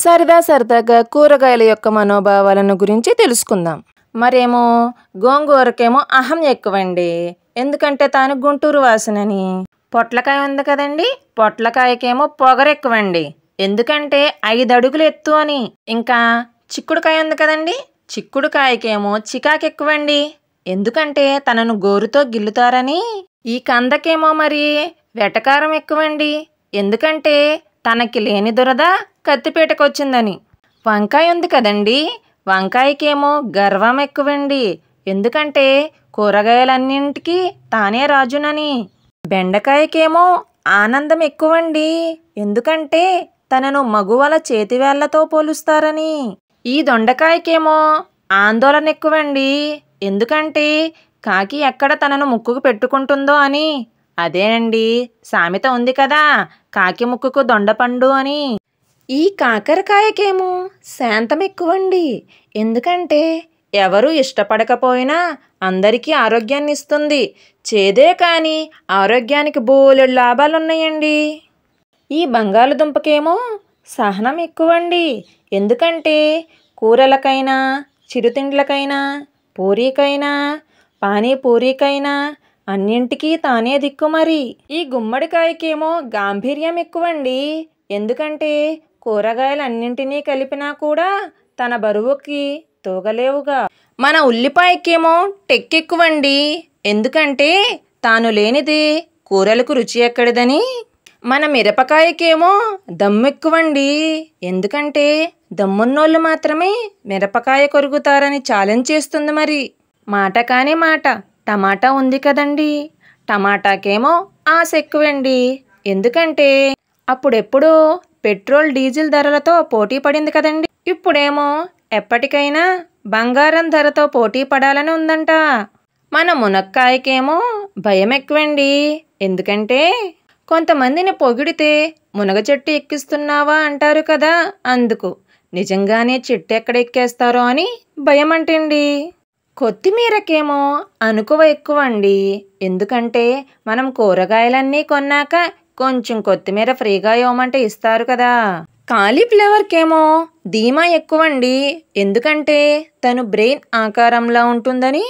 సరదాగా కూరగాయల యొక్క మనోభావాలను గురించి తెలుసుకుందాం. మరేమో గోంగూరకేమో అహం ఎక్కువండి. ఎందుకంటే తాను గుంటూరు వాసినని. పొట్లకాయ ఉంది కదండి, పొట్లకాయకేమో పొగరెక్కువండి. ఎందుకంటే 5 అడుగులు ఎత్తు అని. ఇంకా చిక్కుడుకాయ ఉంది కదండి, చిక్కుడుకాయకేమో చికాకెక్కువండి. ఎందుకంటే తనను గోరుతో గిల్లుతారని. ఈ కందకేమో మరి వెటకారం ఎక్కువండి. ఎందుకంటే తనకి లేని దురద కత్తిపీటకొచ్చిందని. వంకాయ ఉంది కదండి, వంకాయకేమో గర్వం ఎక్కువండి. ఎందుకంటే కూరగాయలన్నింటికి తానే రాజునని. బెండకాయకేమో ఆనందం ఎక్కువండి. ఎందుకంటే తనను మగువల చేతివేళ్లతో పోలుస్తారని. ఈ దొండకాయకేమో ఆందోళన ఎక్కువండి. ఎందుకంటే కాకి ఎక్కడ తనను ముక్కుకు పెట్టుకుంటుందో అని. అదేనండి సామెత ఉంది కదా, కాకి ముక్కుకు దొండపండు అని. ఈ కాకరకాయకేమో శాంతం ఎక్కువండి. ఎందుకంటే ఎవరు ఇష్టపడకపోయినా అందరికీ ఆరోగ్యాన్ని ఇస్తుంది. చేదే కానీ ఆరోగ్యానికి బోలెడు లాభాలున్నాయండి. ఈ బంగాళదుంపకేమో సహనం ఎక్కువండి. ఎందుకంటే కూరలకైనా, చిరుతిండ్లకైనా, పూరీకైనా, పానీపూరీకైనా అన్నింటికీ తానే దిక్కు మరి. ఈ గుమ్మడికాయకేమో గాంభీర్యం ఎక్కువండి. ఎందుకంటే కూరగాయలన్నింటినీ కలిపినా కూడా తన బరువుకి తూగలేవుగా. మన ఉల్లిపాయకేమో టెక్కెక్కువండి. ఎందుకంటే తాను లేనిది కూరలకు రుచి ఎక్కడిదని. మన మిరపకాయకేమో దమ్మెక్కువండి. ఎందుకంటే దమ్మున్నోళ్ళు మాత్రమే మిరపకాయ కొరుకుతారని ఛాలెంజ్ చేస్తుంది మరి. మాట కాని మాట, టమాటా ఉంది కదండి, టమాటాకేమో ఆశ ఎక్కువండి. ఎందుకంటే అప్పుడెప్పుడో పెట్రోల్ డీజిల్ ధరలతో పోటీ పడింది కదండి. ఇప్పుడేమో ఎప్పటికైనా బంగారం ధరతో పోటీ పడాలని ఉందంట. మన మునక్కాయకేమో భయం ఎక్కువండి. ఎందుకంటే కొంతమందిని పొగిడితే మునగ చెట్టు ఎక్కిస్తున్నావా అంటారు కదా, అందుకు. నిజంగానే చెట్టు ఎక్కడ ఎక్కేస్తారో అని భయం అంటండి. కొత్తిమీరకేమో అనుకువ ఎక్కువండి. ఎందుకంటే మనం కూరగాయలన్నీ కొన్నాక కొంచెం కొత్తిమీర ఫ్రీగా ఇవ్వమంటే ఇస్తారు కదా. కాలీఫ్లవర్కేమో ధీమా ఎక్కువండి. ఎందుకంటే తను బ్రెయిన్ ఆకారంలో ఉంటుందని.